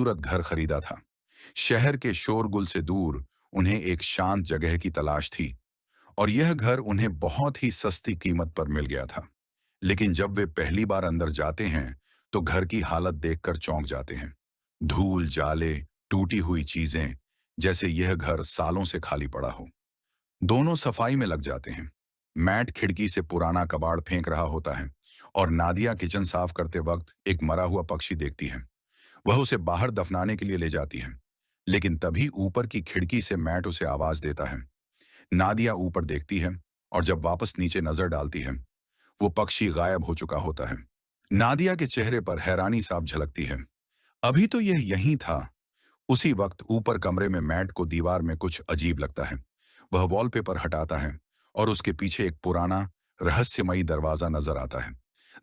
खूबसूरत घर खरीदा था। शहर के शोरगुल से दूर उन्हें एक शांत जगह की तलाश थी और यह घर उन्हें बहुत ही सस्ती कीमत पर मिल गया था। लेकिन जब वे पहली बार अंदर जाते हैं तो घर की हालत देखकर चौंक जाते हैं। धूल, जाले, टूटी हुई चीजें, जैसे यह घर सालों से खाली पड़ा हो। दोनों सफाई में लग जाते हैं। मैट खिड़की से पुराना कबाड़ फेंक रहा होता है और नादिया किचन साफ करते वक्त एक मरा हुआ पक्षी देखती है। वह उसे बाहर दफनाने के लिए ले जाती है, लेकिन तभी ऊपर की खिड़की से मैट उसे आवाज देता है। नादिया ऊपर देखती है और जब वापस नीचे नजर डालती है, वो पक्षी गायब हो चुका होता है। नादिया के चेहरे पर हैरानी साफ झलकती है। अभी तो यह यहीं था। उसी वक्त ऊपर कमरे में मैट को दीवार में कुछ अजीब लगता है। वह वॉलपेपर हटाता है और उसके पीछे एक पुराना रहस्यमयी दरवाजा नजर आता है।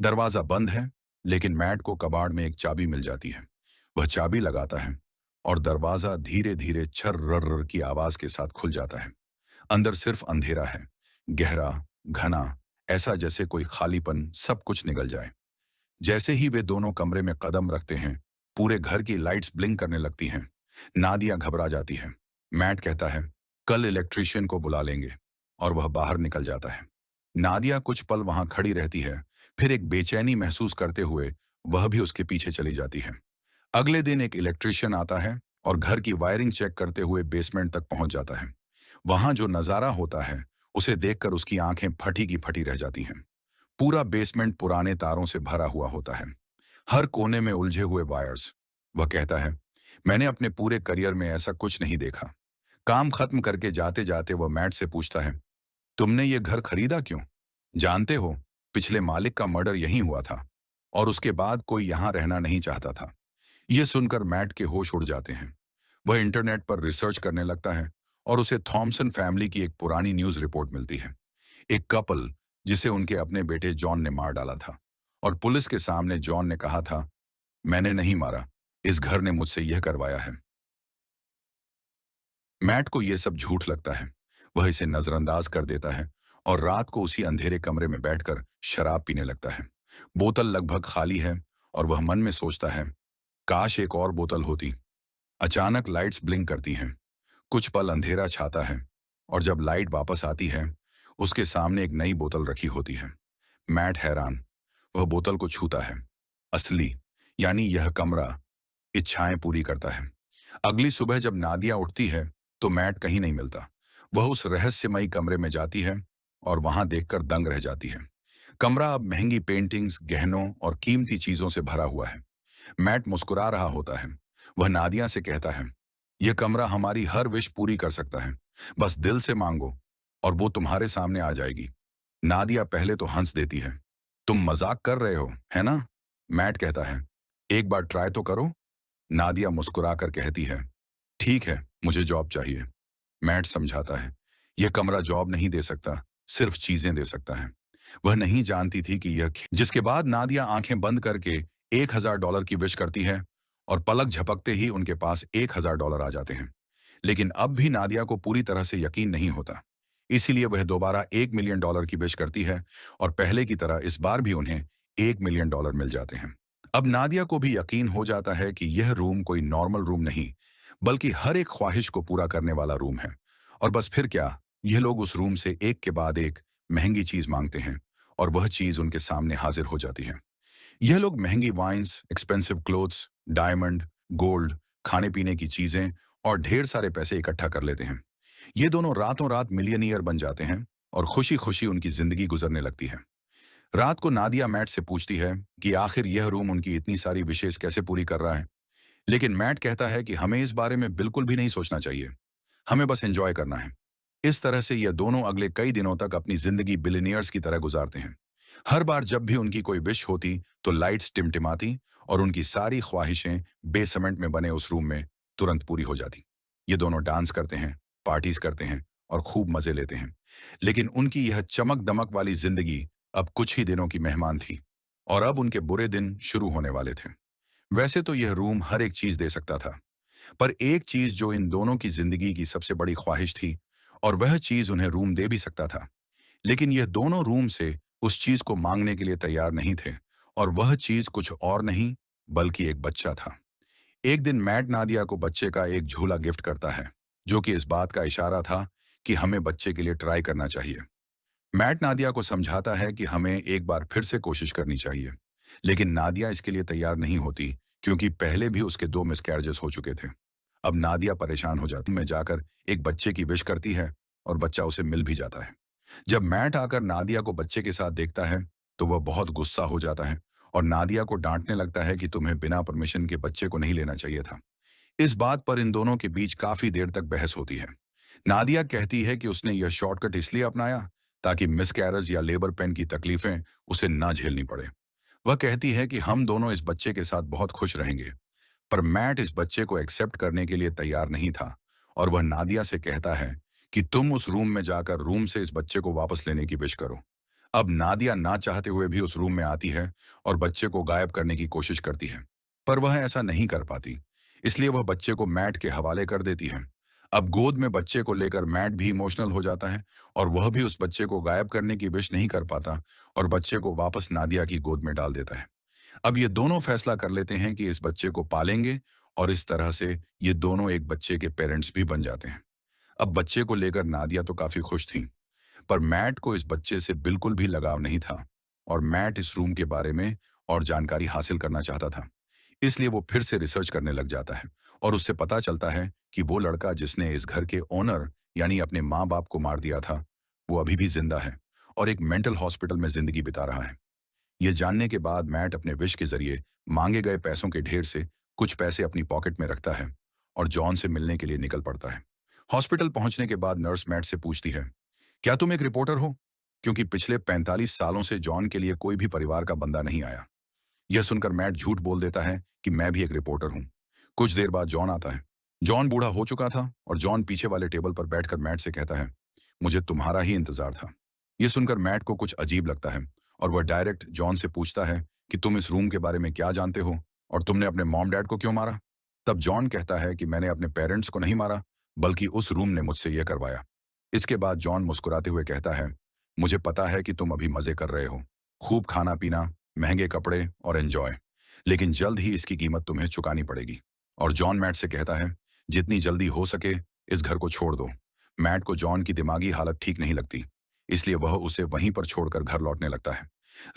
दरवाजा बंद है, लेकिन मैट को कबाड़ में एक चाबी मिल जाती है। वह चाबी लगाता है और दरवाजा धीरे धीरे छर्र की आवाज के साथ खुल जाता है। अंदर सिर्फ अंधेरा है, गहरा, घना, ऐसा जैसे कोई खालीपन सब कुछ निगल जाए। जैसे ही वे दोनों कमरे में कदम रखते हैं, पूरे घर की लाइट्स ब्लिंक करने लगती हैं। नादिया घबरा जाती है। मैट कहता है, कल इलेक्ट्रीशियन को बुला लेंगे, और वह बाहर निकल जाता है। नादिया कुछ पल वहां खड़ी रहती है, फिर एक बेचैनी महसूस करते हुए वह भी उसके पीछे चली जाती है। अगले दिन एक इलेक्ट्रीशियन आता है और घर की वायरिंग चेक करते हुए बेसमेंट तक पहुंच जाता है। वहां जो नजारा होता है, उसे देखकर उसकी आंखें फटी की फटी रह जाती हैं। पूरा बेसमेंट पुराने तारों से भरा हुआ होता है, हर कोने में उलझे हुए वायर्स। वह कहता है, मैंने अपने पूरे करियर में ऐसा कुछ नहीं देखा। काम खत्म करके जाते जाते वह मैट से पूछता है, तुमने ये घर खरीदा क्यों? जानते हो, पिछले मालिक का मर्डर यहीं हुआ था और उसके बाद कोई यहां रहना नहीं चाहता था। यह सुनकर मैट के होश उड़ जाते हैं। वह इंटरनेट पर रिसर्च करने लगता है और उसे थॉमसन फैमिली की एक पुरानी न्यूज रिपोर्ट मिलती है। एक कपल जिसे उनके अपने बेटे जॉन ने मार डाला था, और पुलिस के सामने जॉन ने कहा था, मैंने नहीं मारा, इस घर ने मुझसे यह करवाया है। मैट को यह सब झूठ लगता है। वह इसे नजरअंदाज कर देता है और रात को उसी अंधेरे कमरे में बैठकर शराब पीने लगता है। बोतल लगभग खाली है और वह मन में सोचता है, काश एक और बोतल होती। अचानक लाइट्स ब्लिंक करती हैं। कुछ पल अंधेरा छाता है और जब लाइट वापस आती है, उसके सामने एक नई बोतल रखी होती है। मैट हैरान, वह बोतल को छूता है। असली, यानी यह कमरा इच्छाएं पूरी करता है। अगली सुबह जब नादिया उठती है तो मैट कहीं नहीं मिलता। वह उस रहस्यमयी कमरे में जाती है और वहां देखकर दंग रह जाती है। कमरा अब महंगी पेंटिंग्स, गहनों और कीमती चीजों से भरा हुआ है। मैट मुस्कुरा रहा होता है। वह नादिया से कहता है, यह कमरा हमारी हर विश पूरी कर सकता है, बस दिल से मांगो और वो तुम्हारे सामने आ जाएगी। नादिया पहले तो हंस देती है, तुम मजाक कर रहे हो, है ना? मैट कहता है, एक बार ट्राई तो करो। नादिया मुस्कुराकर कहती है, ठीक है, मुझे जॉब चाहिए। मैट समझाता है, यह कमरा जॉब नहीं दे सकता, सिर्फ चीजें दे सकता है। वह नहीं जानती थी कि जिसके बाद नादिया आंखें बंद करके $1000 की विश करती है और पलक झपकते ही उनके पास $1000 आ जाते हैं। लेकिन अब भी नादिया को पूरी तरह से यकीन नहीं होता। इसीलिए वह दोबारा $1 मिलियन की विश करती है और पहले की तरह इस बार भी उन्हें $1 मिलियन मिल जाते हैं। अब नादिया को भी यकीन हो जाता है कि यह रूम कोई नॉर्मल रूम नहीं, बल्कि हर एक ख्वाहिश को पूरा करने वाला रूम है। और बस फिर क्या, यह लोग उस रूम से एक के बाद एक महंगी चीज मांगते हैं और वह चीज उनके सामने हाजिर हो जाती है। यह लोग महंगी wines, expensive clothes, diamond, gold, खाने पीने की चीजें और ढेर सारे पैसे इकट्ठा कर लेते हैं। ये दोनों रातों रात मिलियनियर बन जाते हैं और खुशी खुशी उनकी जिंदगी गुजरने लगती है। रात को नादिया मैट से पूछती है कि आखिर यह रूम उनकी इतनी सारी विशेष कैसे पूरी कर रहा है। लेकिन मैट कहता है कि हमें इस बारे में बिल्कुल भी नहीं सोचना चाहिए, हमें बस एंजॉय करना है। इस तरह से यह दोनों अगले कई दिनों तक अपनी जिंदगी बिलियनियर्स की तरह गुजारते हैं। हर बार जब भी उनकी कोई विश होती तो लाइट्स टिमटिमाती और उनकी सारी ख्वाहिशें बेसमेंट में बने उस रूम में तुरंत पूरी हो जाती। ये दोनों डांस करते हैं, पार्टीज करते हैं और खूब मजे लेते हैं। लेकिन उनकी यह चमक दमक वाली जिंदगी अब कुछ ही दिनों की मेहमान थी और अब उनके बुरे दिन शुरू होने वाले थे। वैसे तो यह रूम हर एक चीज दे सकता था, पर एक चीज जो इन दोनों की जिंदगी की सबसे बड़ी ख्वाहिश थी, और वह चीज उन्हें रूम दे भी सकता था। लेकिन यह दोनों रूम से उस चीज को मांगने के लिए तैयार नहीं थे, और वह चीज कुछ और नहीं बल्कि एक बच्चा था। एक दिन मैट नादिया को बच्चे का एक झूला गिफ्ट करता है, जो कि इस बात का इशारा था कि हमें बच्चे के लिए ट्राई करना चाहिए। मैट नादिया को समझाता है कि हमें एक बार फिर से कोशिश करनी चाहिए, लेकिन नादिया इसके लिए तैयार नहीं होती, क्योंकि पहले भी उसके 2 मिसकैरेजेस हो चुके थे। अब नादिया परेशान हो जाती में जाकर एक बच्चे की विश करती है और बच्चा उसे मिल भी जाता है। जब मैट आकर नादिया को बच्चे के साथ देखता है, तो वह बहुत गुस्सा हो जाता है और नादिया को डांटने लगता है कि तुम्हें बिना परमिशन के बच्चे को नहीं लेना चाहिए था। इस बात पर इन दोनों के बीच काफी देर तक बहस होती है। नादिया कहती है कि उसने यह शॉर्टकट इसलिए अपनाया ताकि मिसकैरेज या लेबर पेन की तकलीफें उसे ना झेलनी पड़े। वह कहती है कि हम दोनों इस बच्चे के साथ बहुत खुश रहेंगे, पर मैट इस बच्चे को एक्सेप्ट करने के लिए तैयार नहीं था और वह नादिया से कहता है कि तुम उस रूम में जाकर रूम से इस बच्चे को वापस लेने की विश करो। अब नादिया ना चाहते हुए भी उस रूम में आती है और बच्चे को गायब करने की कोशिश करती है, पर वह ऐसा नहीं कर पाती, इसलिए वह बच्चे को मैट के हवाले कर देती है। अब गोद में बच्चे को लेकर मैट भी इमोशनल हो जाता है और वह भी उस बच्चे को गायब करने की विश नहीं कर पाता और बच्चे को वापस नादिया की गोद में डाल देता है। अब ये दोनों फैसला कर लेते हैं कि इस बच्चे को पालेंगे और इस तरह से ये दोनों एक बच्चे के पेरेंट्स भी बन जाते हैं। अब बच्चे को लेकर नादिया तो काफी खुश थी, पर मैट को इस बच्चे से बिल्कुल भी लगाव नहीं था और मैट इस रूम के बारे में और जानकारी हासिल करना चाहता था। इसलिए वो फिर से रिसर्च करने लग जाता है और उससे पता चलता है कि वो लड़का जिसने इस घर के ओनर यानी अपने माँ बाप को मार दिया था, वो अभी भी जिंदा है और एक मेंटल हॉस्पिटल में जिंदगी बिता रहा है। ये जानने के बाद मैट अपने विश के जरिए मांगे गए पैसों के ढेर से कुछ पैसे अपनी पॉकेट में रखता है और जॉन से मिलने के लिए निकल पड़ता है। हॉस्पिटल पहुंचने के बाद नर्स मैट से पूछती है, क्या तुम एक रिपोर्टर हो? क्योंकि पिछले 45 सालों से जॉन के लिए कोई भी परिवार का बंदा नहीं आया। यह सुनकर मैट झूठ बोल देता है कि मैं भी एक रिपोर्टर हूं। कुछ देर बाद जॉन आता है। जॉन बूढ़ा हो चुका था और जॉन पीछे वाले टेबल पर बैठकर मैट से कहता है, मुझे तुम्हारा ही इंतजार था। यह सुनकर मैट को कुछ अजीब लगता है और वह डायरेक्ट जॉन से पूछता है कि तुम इस रूम के बारे में क्या जानते हो और तुमने अपने मॉम डैड को क्यों मारा? तब जॉन कहता है कि मैंने अपने पेरेंट्स को नहीं मारा, बल्कि उस रूम ने मुझसे यह करवाया। इसके बाद जॉन मुस्कुराते हुए कहता है, मुझे पता है कि तुम अभी मजे कर रहे हो, खूब खाना पीना, महंगे कपड़े और एंजॉय, लेकिन जल्द ही इसकी कीमत तुम्हें चुकानी पड़ेगी। और जॉन मैट से कहता है, जितनी जल्दी हो सके इस घर को छोड़ दो। मैट को जॉन की दिमागी हालत ठीक नहीं लगती, इसलिए वह उसे वहीं पर छोड़कर घर लौटने लगता है।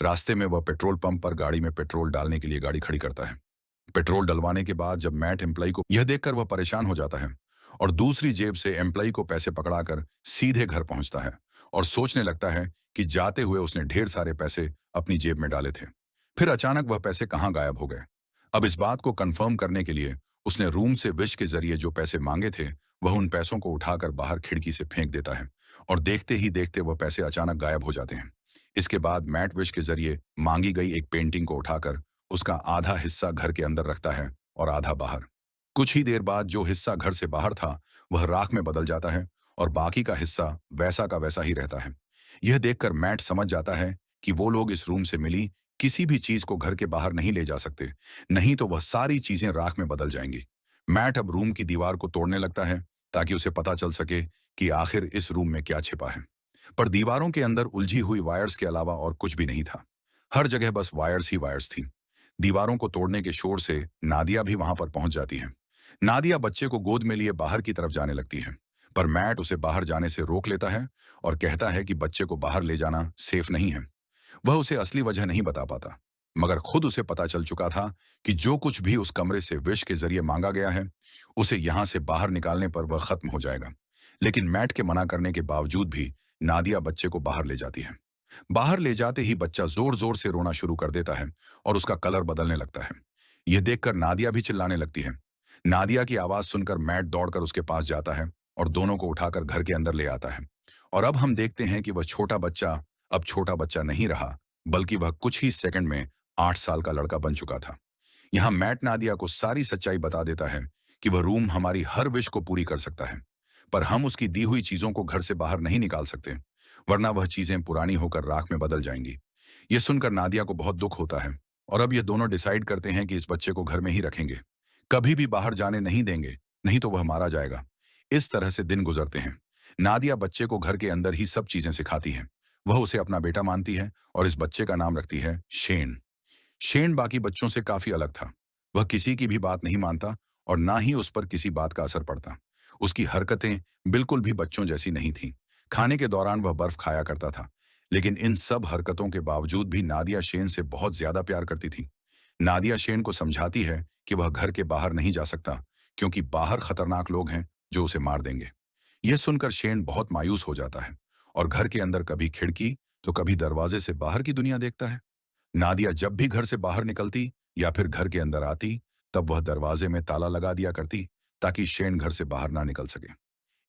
रास्ते में वह पेट्रोल पंप पर गाड़ी में पेट्रोल डालने के लिए गाड़ी खड़ी करता है। पेट्रोल डलवाने के बाद जब मैट एम्प्लॉय को यह देखकर वह परेशान हो जाता है और दूसरी जेब से एम्प्लॉय को पैसे पकड़ाकर सीधे घर पहुंचता है और सोचने लगता है कि जाते हुए उसने ढेर सारे पैसे अपनी जेब में डाले थे। फिर अचानक वह पैसे कहाँ गायब हो गए। अब इस बात को कंफर्म करने के लिए उसने रूम से विश के जरिए जो पैसे मांगे थे, वह उन पैसों को उठाकर बाहर खिड़की से फेंक देता है और देखते ही देखते वह पैसे अचानक गायब हो जाते हैं। इसके बाद मैट विश के जरिए मांगी गई एक पेंटिंग को उठाकर उसका आधा हिस्सा घर के अंदर रखता है और आधा बाहर। कुछ ही देर बाद जो हिस्सा घर से बाहर था वह राख में बदल जाता है और बाकी का हिस्सा वैसा का वैसा ही रहता है। यह देखकर मैट समझ जाता है कि वो लोग इस रूम से मिली किसी भी चीज को घर के बाहर नहीं ले जा सकते, नहीं तो वह सारी चीजें राख में बदल जाएंगी। मैट अब रूम की दीवार को तोड़ने लगता है ताकि उसे पता चल सके कि आखिर इस रूम में क्या छिपा है, पर दीवारों के अंदर उलझी हुई वायर्स के अलावा और कुछ भी नहीं था। हर जगह बस वायर्स ही वायर्स थी। दीवारों को तोड़ने के शोर से नादिया भी वहां पर पहुंच जाती है। नादिया बच्चे को गोद में लिए बाहर की तरफ जाने लगती है, पर मैट उसे बाहर जाने से रोक लेता है और कहता है कि बच्चे को बाहर ले जाना सेफ नहीं है। वह उसे असली वजह नहीं बता पाता, मगर खुद उसे पता चल चुका था कि जो कुछ भी उस कमरे से विश के जरिए मांगा गया है, उसे यहां से बाहर निकालने पर वह खत्म हो जाएगा। लेकिन मैट के मना करने के बावजूद भी नादिया बच्चे को बाहर ले जाती है। बाहर ले जाते ही बच्चा जोर जोर से रोना शुरू कर देता है और उसका कलर बदलने लगता है। यह देखकर नादिया भी चिल्लाने लगती है। नादिया की आवाज सुनकर मैट दौड़कर उसके पास जाता है और दोनों को उठाकर घर के अंदर ले आता है। और अब हम देखते हैं कि वह छोटा बच्चा अब छोटा बच्चा नहीं रहा, बल्कि वह कुछ ही सेकंड में 8 साल का लड़का बन चुका था। यहाँ मैट नादिया को सारी सच्चाई बता देता है कि वह रूम हमारी हर विश को पूरी कर सकता है, पर हम उसकी दी हुई चीजों को घर से बाहर नहीं निकाल सकते, वरना वह चीजें पुरानी होकर राख में बदल जाएंगी। यह सुनकर नादिया को बहुत दुख होता है और अब ये दोनों डिसाइड करते हैं कि इस बच्चे को घर में ही रखेंगे, कभी भी बाहर जाने नहीं देंगे, नहीं तो वह मारा जाएगा। इस तरह से दिन गुजरते हैं। नादिया बच्चे को घर के अंदर ही सब चीजें सिखाती है। वह उसे अपना बेटा मानती है और इस बच्चे का नाम रखती है शेन। शेन बाकी बच्चों से काफी अलग था। वह किसी की भी बात नहीं मानता और ना ही उस पर किसी बात का असर पड़ता। उसकी हरकतें बिल्कुल भी बच्चों जैसी नहीं थीं। खाने के दौरान वह बर्फ खाया करता था, लेकिन इन सब हरकतों के बावजूद भी नादिया शेन से बहुत ज्यादा प्यार करती थी। नादिया शेन को समझाती है कि वह घर के बाहर नहीं जा सकता, क्योंकि बाहर खतरनाक लोग हैं जो उसे मार देंगे। यह सुनकर शेन बहुत मायूस हो जाता है और घर के अंदर कभी खिड़की तो कभी दरवाजे से बाहर की दुनिया देखता है। नादिया जब भी घर से बाहर निकलती या फिर घर के अंदर आती, तब वह दरवाजे में ताला लगा दिया करती, ताकि शेन घर से बाहर ना निकल सके।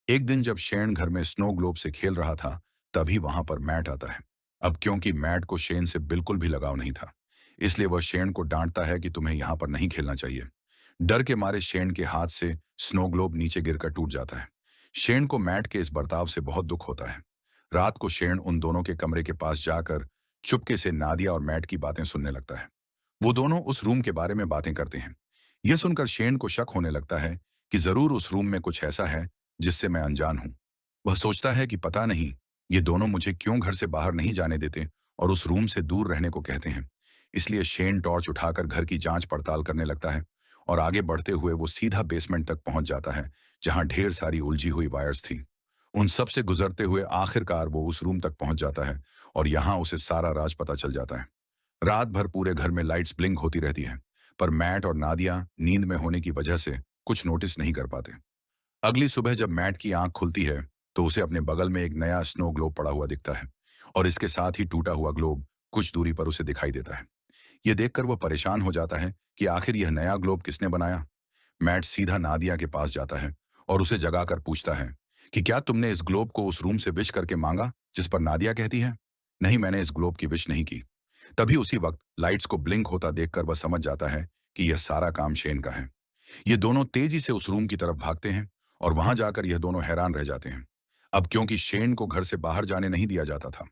एक दिन जब शेन घर में स्नो ग्लोब से खेल रहा था, तभी वहां पर मैट आता है। अब क्योंकि मैट को शेन से बिल्कुल भी लगाव नहीं था, इसलिए वह शेन को डांटता है कि तुम्हें यहां पर नहीं खेलना चाहिए। डर के मारे शेन के हाथ से स्नो ग्लोब नीचे गिरकर टूट जाता है। शेन को मैट के इस बर्ताव से बहुत दुख होता है। रात को शेन उन दोनों के कमरे के पास जाकर चुपके से नादिया और मैट की बातें सुनने लगता है। वो दोनों उस रूम के बारे में बातें करते हैं। यह सुनकर शेन को शक होने लगता है कि जरूर उस रूम में कुछ ऐसा है जिससे मैं अनजान हूं। वह सोचता है कि पता नहीं ये दोनों मुझे क्यों घर से बाहर नहीं जाने देते और उस रूम से दूर रहने को कहते हैं। इसलिए शेन टॉर्च उठाकर घर की जांच पड़ताल करने लगता है और आगे बढ़ते हुए वो सीधा बेसमेंट तक पहुंच जाता है, जहां ढेर सारी उलझी हुई वायर्स थी। उन सब से गुजरते हुए आखिरकार वो उस रूम तक पहुंच जाता है और यहां उसे सारा राज पता चल जाता है। रात भर पूरे घर में लाइट्स ब्लिंक होती रहती हैं, पर मैट और नादिया नींद में होने की वजह से कुछ नोटिस नहीं कर पाते। अगली सुबह जब मैट की आंख खुलती है, तो उसे अपने बगल में एक नया स्नो ग्लोब पड़ा हुआ दिखता है और इसके साथ ही टूटा हुआ ग्लोब कुछ दूरी पर उसे दिखाई देता है। यह देखकर वह परेशान हो जाता है कि आखिर यह नया ग्लोब किसने बनाया। मैट सीधा नादिया के पास जाता है और उसे जगाकर पूछता है कि क्या तुमने इस ग्लोब को उस रूम से विश करके मांगा जिस पर नादिया कहती है? नहीं, मैंने इस ग्लोब की विश नहीं की। तभी उसी वक्त लाइट्स को ब्लिंक होता देखकर वह समझ जाता है कि यह सारा काम शेन का है। ये दोनों तेजी से उस रूम की तरफ भागते हैं और वहां जाकर यह दोनों हैरान रह जाते हैं। अब क्योंकि शेन को घर से बाहर जाने नहीं दिया जाता था,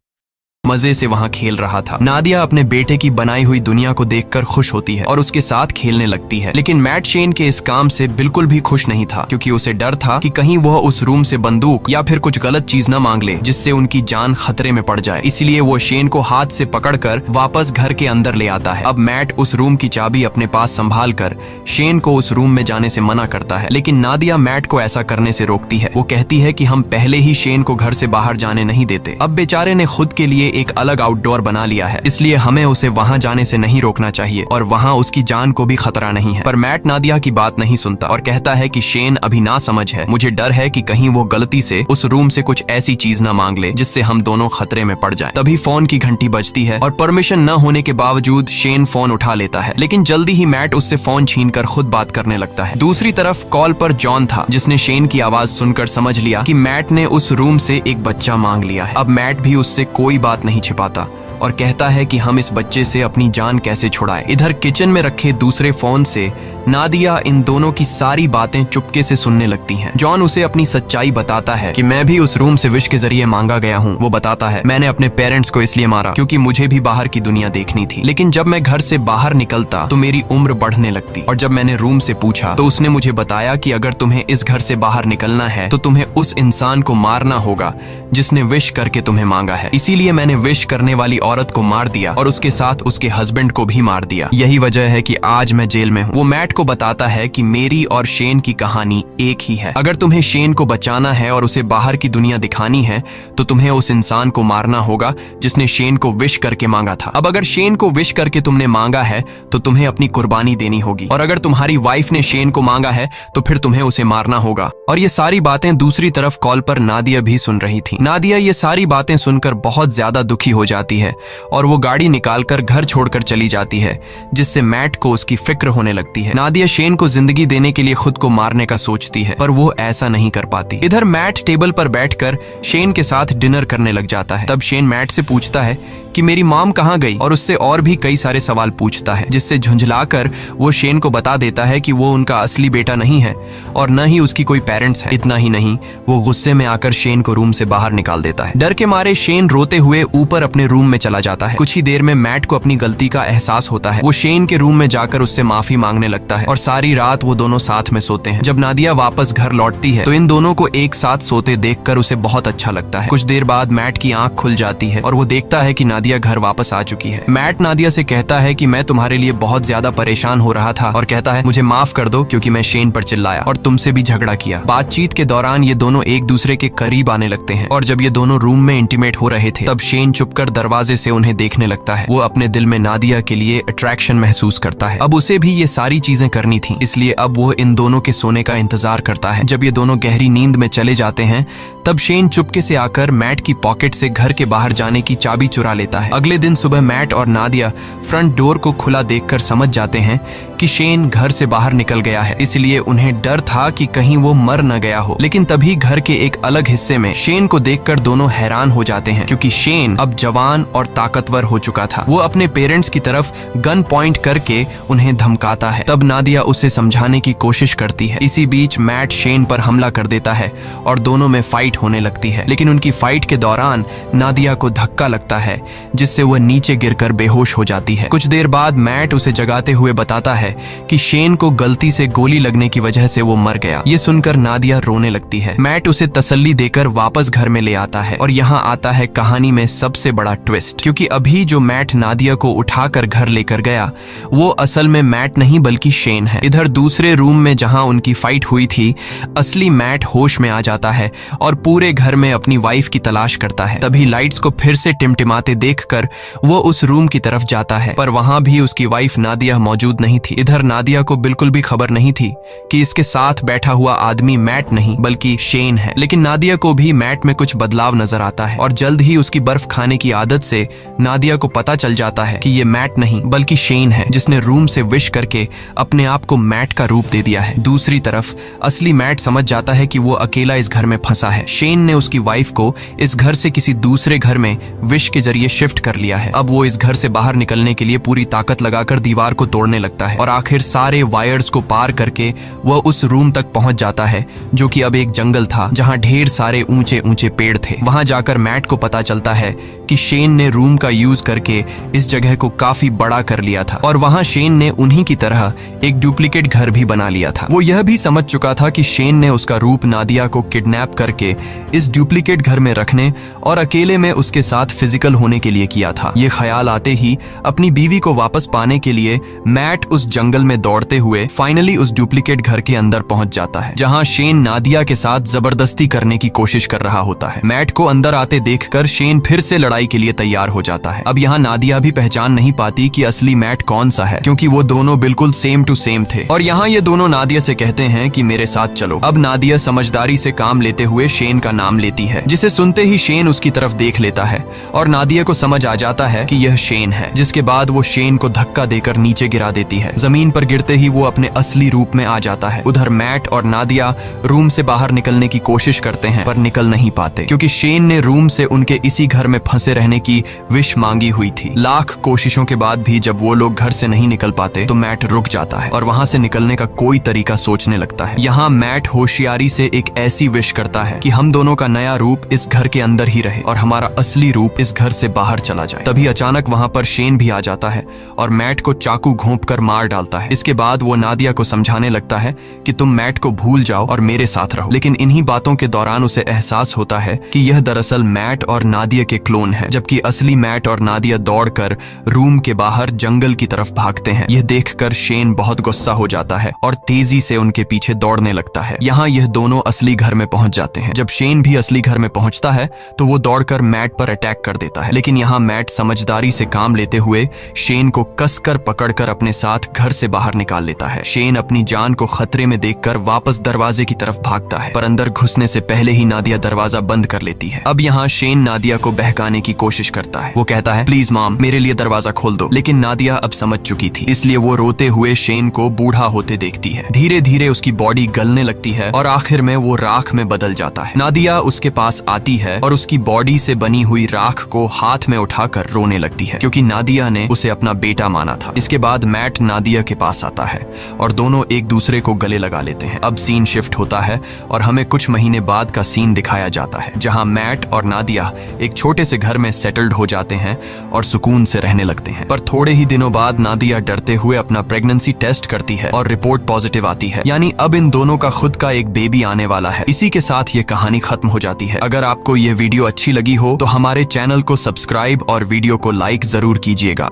मजे से वहाँ खेल रहा था। नादिया अपने बेटे की बनाई हुई दुनिया को देखकर खुश होती है और उसके साथ खेलने लगती है, लेकिन मैट शेन के इस काम से बिल्कुल भी खुश नहीं था, क्योंकि उसे डर था कि कहीं वह उस रूम से बंदूक या फिर कुछ गलत चीज न मांग ले जिससे उनकी जान खतरे में पड़ जाए। इसलिए वो शेन को हाथ से पकड़कर वापस घर के अंदर ले आता है। अब मैट उस रूम की चाबी अपने पास संभाल कर शेन को उस रूम में जाने से मना करता है, लेकिन नादिया मैट को ऐसा करने से रोकती है। वो कहती है कि हम पहले ही शेन को घर से बाहर जाने नहीं देते। अब बेचारे ने खुद के लिए एक अलग आउटडोर बना लिया है, इसलिए हमें उसे वहां जाने से नहीं रोकना चाहिए और वहां उसकी जान को भी खतरा नहीं है। पर मैट नादिया की बात नहीं सुनता और कहता है कि शेन अभी ना समझ है, मुझे डर है कि कहीं वो गलती से उस रूम से कुछ ऐसी चीज ना मांग ले जिससे हम दोनों खतरे में पड़ जाएं। तभी फोन की घंटी बजती है और परमिशन न होने के बावजूद शेन फोन उठा लेता है, लेकिन जल्दी ही मैट उससे फोन छीनकर खुद बात करने लगता है। दूसरी तरफ कॉल पर जॉन था, जिसने शेन की आवाज सुनकर समझ लिया कि मैट ने उस रूम से एक बच्चा मांग लिया है। अब मैट भी उससे कोई बात नहीं छिपाता और कहता है कि हम इस बच्चे से अपनी जान कैसे छुड़ाएं। इधर किचन में रखे दूसरे फोन से नादिया इन दोनों की सारी बातें चुपके से सुनने लगती हैं। जॉन उसे अपनी सच्चाई बताता है कि मैं भी उस रूम से विश के जरिए मांगा गया हूँ। वो बताता है, मैंने अपने पेरेंट्स को इसलिए मारा क्योंकि मुझे भी बाहर की दुनिया देखनी थी, लेकिन जब मैं घर से बाहर निकलता तो मेरी उम्र बढ़ने लगती और जब मैंने रूम से पूछा तो उसने मुझे बताया कि अगर तुम्हें इस घर से बाहर निकलना है तो तुम्हें उस इंसान को मारना होगा जिसने विश करके तुम्हें मांगा है। इसीलिए मैंने विश करने वाली औरत को मार दिया और उसके साथ उसके हस्बैंड को भी मार दिया। यही वजह है कि आज मैं जेल में हूँ। वो मैट को बताता है कि मेरी और शेन की कहानी एक ही है। अगर तुम्हें शेन को बचाना है और उसे बाहर की दुनिया दिखानी है तो तुम्हें उस इंसान को मारना होगा जिसने शेन को विश करके मांगा था। अब अगर शेन को विश करके तुमने मांगा है तो तुम्हें अपनी कुर्बानी देनी होगी, और अगर तुम्हारी वाइफ ने शेन को मांगा है तो फिर तुम्हें उसे मारना होगा। और ये सारी बातें दूसरी तरफ कॉल पर नादिया भी सुन रही थी। नादिया ये सारी बातें सुनकर बहुत ज्यादा दुखी हो जाती है और वो गाड़ी निकालकर घर छोड़कर चली जाती है, जिससे मैट को उसकी फिक्र होने लगती है। नादिया शेन को जिंदगी देने के लिए खुद को मारने का सोचती है, पर वो ऐसा नहीं कर पाती। इधर मैट टेबल पर बैठकर शेन के साथ डिनर करने लग जाता है। तब शेन मैट से पूछता है कि मेरी मॉम कहाँ गई, और उससे और भी कई सारे सवाल पूछता है, जिससे झुंझलाकर वो शेन को बता देता है कि वो उनका असली बेटा नहीं है और न ही उसकी कोई पेरेंट्स है। इतना ही नहीं, वो गुस्से में आकर शेन को रूम से बाहर निकाल देता है। डर के मारे शेन रोते हुए ऊपर अपने रूम में चला जाता है। कुछ ही देर में मैट को अपनी गलती का एहसास होता है। वो शेन के रूम में जाकर उससे माफी मांगने लगता लगता है और सारी रात वो दोनों साथ में सोते हैं। जब नादिया वापस घर लौटती है तो इन दोनों को एक साथ सोते देखकर उसे बहुत अच्छा लगता है। कुछ देर बाद मैट की आंख खुल जाती है और वो देखता है कि नादिया घर वापस आ चुकी है। मैट नादिया से कहता है कि मैं तुम्हारे लिए बहुत ज्यादा परेशान हो रहा था और कहता है मुझे माफ कर दो क्योंकि मैं शेन पर चिल्लाया और तुमसे भी झगड़ा किया। बातचीत के दौरान ये दोनों एक दूसरे के करीब आने लगते हैं और जब ये दोनों रूम में इंटीमेट हो रहे थे तब शेन चुपकर दरवाजे से उन्हें देखने लगता है। वो अपने दिल में नादिया के लिए अट्रैक्शन महसूस करता है। अब उसे भी ये सारी चीजें करनी थी, इसलिए अब वो इन दोनों के सोने का इंतजार करता है। जब ये दोनों गहरी नींद में चले जाते हैं तब शेन चुपके से आकर मैट की पॉकेट से घर के बाहर जाने की चाबी चुरा लेता है। अगले दिन सुबह मैट और नादिया फ्रंट डोर को खुला देखकर समझ जाते हैं कि शेन घर से बाहर निकल गया है, इसलिए उन्हें डर था कि कहीं वो मर न गया हो। लेकिन तभी घर के एक अलग हिस्से में शेन को देखकर दोनों हैरान हो जाते हैं क्योंकि शेन अब जवान और ताकतवर हो चुका था। वो अपने पेरेंट्स की तरफ गन पॉइंट करके उन्हें धमकाता है। तब नादिया उसे समझाने की कोशिश करती है। इसी बीच मैट शेन पर हमला कर देता है और दोनों में फाइट होने लगती है। लेकिन उनकी फाइट के दौरान नादिया को धक्का लगता है जिससे वह नीचे गिरकर बेहोश हो जाती है। कुछ देर बाद मैट उसे जगाते हुए बताता है कि शेन को गलती से गोली लगने की वजह से वो मर गया। ये सुनकर नादिया रोने लगती है। मैट उसे तसल्ली देकर वापस घर में ले आता है और यहाँ आता है कहानी में सबसे बड़ा ट्विस्ट, क्योंकि अभी जो मैट नादिया को उठाकर घर लेकर गया वो असल में मैट नहीं बल्कि शेन है। इधर दूसरे रूम में जहाँ उनकी फाइट हुई थी असली मैट होश में आ जाता है और पूरे घर में अपनी वाइफ की तलाश करता है। तभी लाइट्स को फिर से टिमटिमाते देखकर वो उस रूम की तरफ जाता है, पर वहां भी उसकी वाइफ नादिया मौजूद नहीं थी। इधर नादिया को बिल्कुल भी खबर नहीं थी कि इसके साथ बैठा हुआ आदमी मैट नहीं बल्कि शेन है। लेकिन नादिया को भी मैट में कुछ बदलाव नजर आता है और जल्द ही उसकी बर्फ खाने की आदत से नादिया को पता चल जाता है कि ये मैट नहीं बल्कि शेन है जिसने रूम से विश करके अपने आप को मैट का रूप दे दिया है। दूसरी तरफ असली मैट समझ जाता है कि वो अकेला इस घर में फंसा है। शेन ने उसकी वाइफ को इस घर से किसी दूसरे घर में विश के जरिए शिफ्ट कर लिया है। अब वो इस घर से बाहर निकलने के लिए पूरी ताकत लगाकर दीवार को तोड़ने लगता है और आखिर सारे वायर्स को पार करके वह उस रूम तक पहुंच जाता है जो कि अब एक जंगल था जहां ढेर सारे ऊंचे ऊंचे पेड़ थे। वहां जाकर मैट को पता चलता है कि शेन ने रूम का यूज करके इस जगह को काफी बड़ा कर लिया था और वहां शेन ने उन्हीं की तरह एक डुप्लीकेट घर भी बना लिया था। वो यह भी समझ चुका था कि शेन ने उसका रूप नादिया को किडनैप करके इस डुप्लीकेट घर में रखने और अकेले में उसके साथ फिजिकल होने के लिए किया था। ये ख्याल आते ही अपनी बीवी को वापस पाने के लिए मैट उस जंगल में दौड़ते हुए फाइनली उस डुप्लीकेट घर के अंदर पहुंच जाता है जहां शेन नादिया के साथ जबरदस्ती करने की कोशिश कर रहा होता है। मैट को अंदर आते देखकर शेन फिर से लड़ाई के लिए तैयार हो जाता है। अब यहाँ नादिया भी पहचान नहीं पाती कि असली मैट कौन सा है क्योंकि वो दोनों बिल्कुल सेम टू सेम थे। और यहाँ ये दोनों नादिया से कहते हैं कि मेरे साथ चलो। अब नादिया समझदारी से काम लेते हुए शेन का नाम लेती है, जिसे सुनते ही शेन उसकी तरफ देख लेता है और नादिया को समझ आ जाता है कि यह शेन है, जिसके बाद वो शेन को धक्का देकर नीचे गिरा देती है। जमीन पर गिरते ही वो अपने असली रूप में आ जाता है। उधर मैट और नादिया रूम से बाहर निकलने की कोशिश करते हैं पर निकल नहीं पाते क्योंकि शेन ने रूम से उनके इसी घर में फंसे रहने की विश मांगी हुई थी। लाख कोशिशों के बाद भी जब वो लोग घर से नहीं निकल पाते तो मैट रुक जाता है और वहां से निकलने का कोई तरीका सोचने लगता है। यहाँ मैट होशियारी से एक ऐसी विश करता है कि हम दोनों का नया रूप इस घर के अंदर ही रहे और हमारा असली रूप इस घर से बाहर चला जाए। तभी अचानक वहां पर शेन भी आ जाता है और मैट को चाकू घोंपकर मार डालता है। इसके बाद वो नादिया को समझाने लगता है कि तुम मैट को भूल जाओ और मेरे साथ रहो। लेकिन इन्हीं बातों के दौरान उसे एहसास होता है कि यह दरअसल मैट और नादिया के क्लोन है, जबकि असली मैट और नादिया दौड़कर रूम के बाहर जंगल की तरफ भागते हैं। यह देखकर शेन बहुत गुस्सा हो जाता है और तेजी से उनके पीछे दौड़ने लगता है। यहाँ यह दोनों असली घर में पहुंच जाते हैं। जब शेन भी असली घर में पहुंचता है तो वो दौड़कर मैट पर अटैक कर देता है, लेकिन यहाँ मैट समझदारी से काम लेते हुए शेन को कसकर पकड़कर अपने साथ घर से बाहर निकाल लेता है। शेन अपनी जान को खतरे में देखकर वापस दरवाजे की तरफ भागता है, पर अंदर घुसने से पहले ही नादिया दरवाजा बंद कर लेती है। अब यहाँ शेन नादिया को बहकाने की कोशिश करता है। वो कहता है, प्लीज मॉम, मेरे लिए दरवाजा खोल दो। लेकिन नादिया अब समझ चुकी थी, इसलिए वो रोते हुए शेन को बूढ़ा होते देखती है। धीरे धीरे उसकी बॉडी गलने लगती है और आखिर में वो राख में बदल जाता है। नादिया उसके पास आती है और उसकी बॉडी से बनी हुई राख को हाथ में उठाकर रोने लगती है क्योंकि नादिया ने उसे अपना बेटा माना था। इसके बाद मैट नादिया के पास आता है और दोनों एक दूसरे को गले लगा लेते हैं। अब सीन शिफ्ट होता है और हमें कुछ महीने बाद का सीन दिखाया जाता है जहां मैट और नादिया एक छोटे से घर में सेटल्ड हो जाते हैं और सुकून से रहने लगते हैं। पर थोड़े ही दिनों बाद नादिया डरते हुए अपना प्रेगनेंसी टेस्ट करती है और रिपोर्ट पॉजिटिव आती है, यानी अब इन दोनों का खुद का एक बेबी आने वाला है। इसी के साथ ये कहानी खत्म हो जाती है। अगर आपको ये वीडियो अच्छी लगी हो तो हमारे चैनल को सब्सक्राइब और वीडियो को लाइक जरूर कीजिएगा।